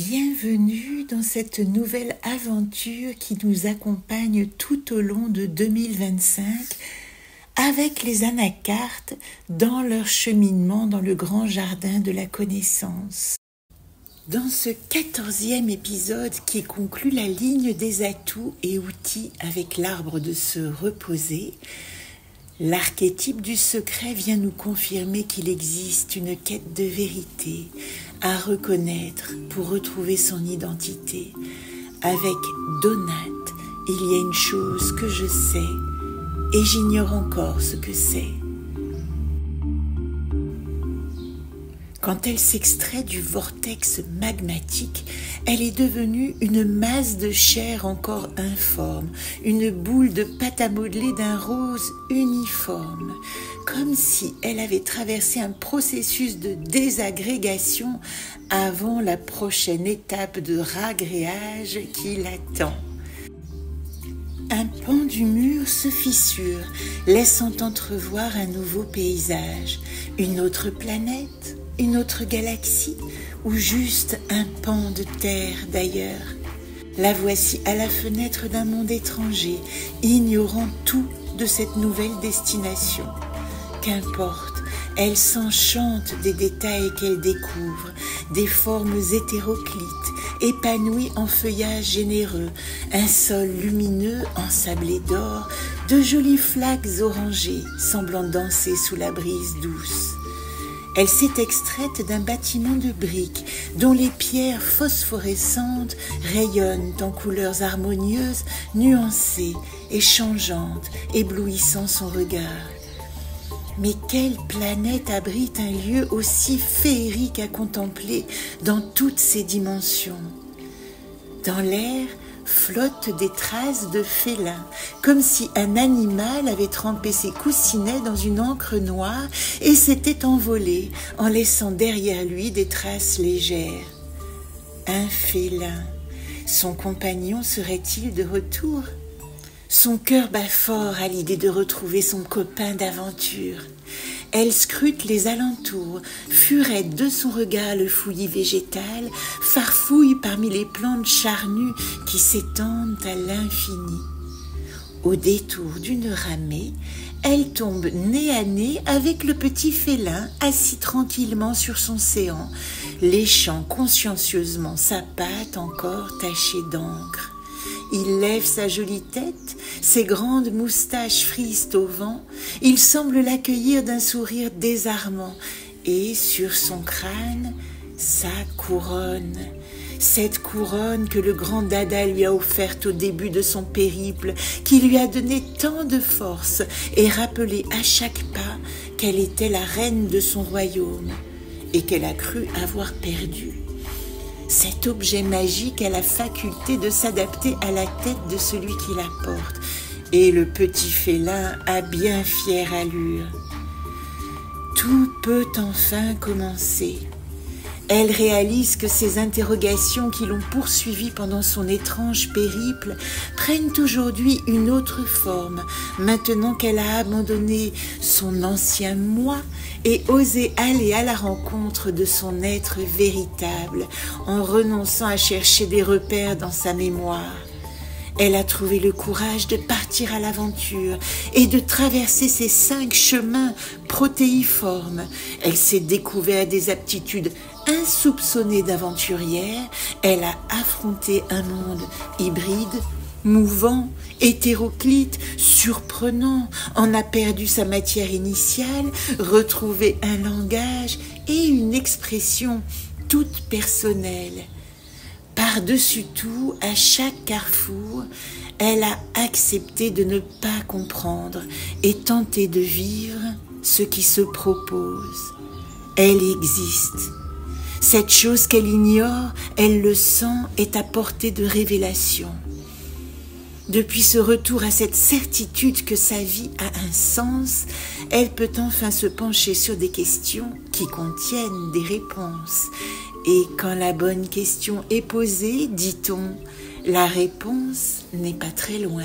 Bienvenue dans cette nouvelle aventure qui nous accompagne tout au long de 2025 avec les anacartes dans leur cheminement dans le grand jardin de la connaissance. Dans ce 14e épisode qui conclut la ligne des atouts et outils avec l'arbre de se reposer, l'archétype du secret vient nous confirmer qu'il existe une quête de vérité à reconnaître pour retrouver son identité. Avec Donate, il y a une chose que je sais et j'ignore encore ce que c'est. Quand elle s'extrait du vortex magmatique, elle est devenue une masse de chair encore informe, une boule de pâte à modeler d'un rose uniforme, comme si elle avait traversé un processus de désagrégation avant la prochaine étape de ragréage qui l'attend. Un pan du mur se fissure, laissant entrevoir un nouveau paysage, une autre planète, une autre galaxie, ou juste un pan de terre d'ailleurs. La voici à la fenêtre d'un monde étranger, ignorant tout de cette nouvelle destination. Qu'importe, elle s'enchante des détails qu'elle découvre, des formes hétéroclites, épanouies en feuillage généreux, un sol lumineux ensablé d'or, de jolies flaques orangées semblant danser sous la brise douce. Elle s'est extraite d'un bâtiment de briques dont les pierres phosphorescentes rayonnent en couleurs harmonieuses, nuancées et changeantes, éblouissant son regard. Mais quelle planète abrite un lieu aussi féerique à contempler dans toutes ses dimensions? Dans l'air flottent des traces de félin, comme si un animal avait trempé ses coussinets dans une encre noire et s'était envolé en laissant derrière lui des traces légères. Un félin, son compagnon serait-il de retour? Son cœur bat fort à l'idée de retrouver son copain d'aventure. Elle scrute les alentours, furette de son regard le fouillis végétal, farfouille parmi les plantes charnues qui s'étendent à l'infini. Au détour d'une ramée, elle tombe nez à nez avec le petit félin assis tranquillement sur son séant, léchant consciencieusement sa patte encore tachée d'encre. Il lève sa jolie tête, ses grandes moustaches frisent au vent, il semble l'accueillir d'un sourire désarmant, et sur son crâne, sa couronne. Cette couronne que le grand Dada lui a offerte au début de son périple, qui lui a donné tant de force et rappelé à chaque pas qu'elle était la reine de son royaume, et qu'elle a cru avoir perdu. Cet objet magique a la faculté de s'adapter à la tête de celui qui la porte, et le petit félin a bien fière allure. Tout peut enfin commencer. Elle réalise que ces interrogations qui l'ont poursuivie pendant son étrange périple prennent aujourd'hui une autre forme, maintenant qu'elle a abandonné son ancien moi et osé aller à la rencontre de son être véritable, en renonçant à chercher des repères dans sa mémoire. Elle a trouvé le courage de partir à l'aventure et de traverser ces 5 chemins protéiformes. Elle s'est découvert des aptitudes insoupçonnées d'aventurière. Elle a affronté un monde hybride, mouvant, hétéroclite, surprenant, en a perdu sa matière initiale, retrouvé un langage et une expression toute personnelle. Par-dessus tout, à chaque carrefour, elle a accepté de ne pas comprendre et tenter de vivre ce qui se propose. Elle existe. Cette chose qu'elle ignore, elle le sent, est à portée de révélation. Depuis ce retour à cette certitude que sa vie a un sens, elle peut enfin se pencher sur des questions qui contiennent des réponses. Et quand la bonne question est posée, dit-on, la réponse n'est pas très loin.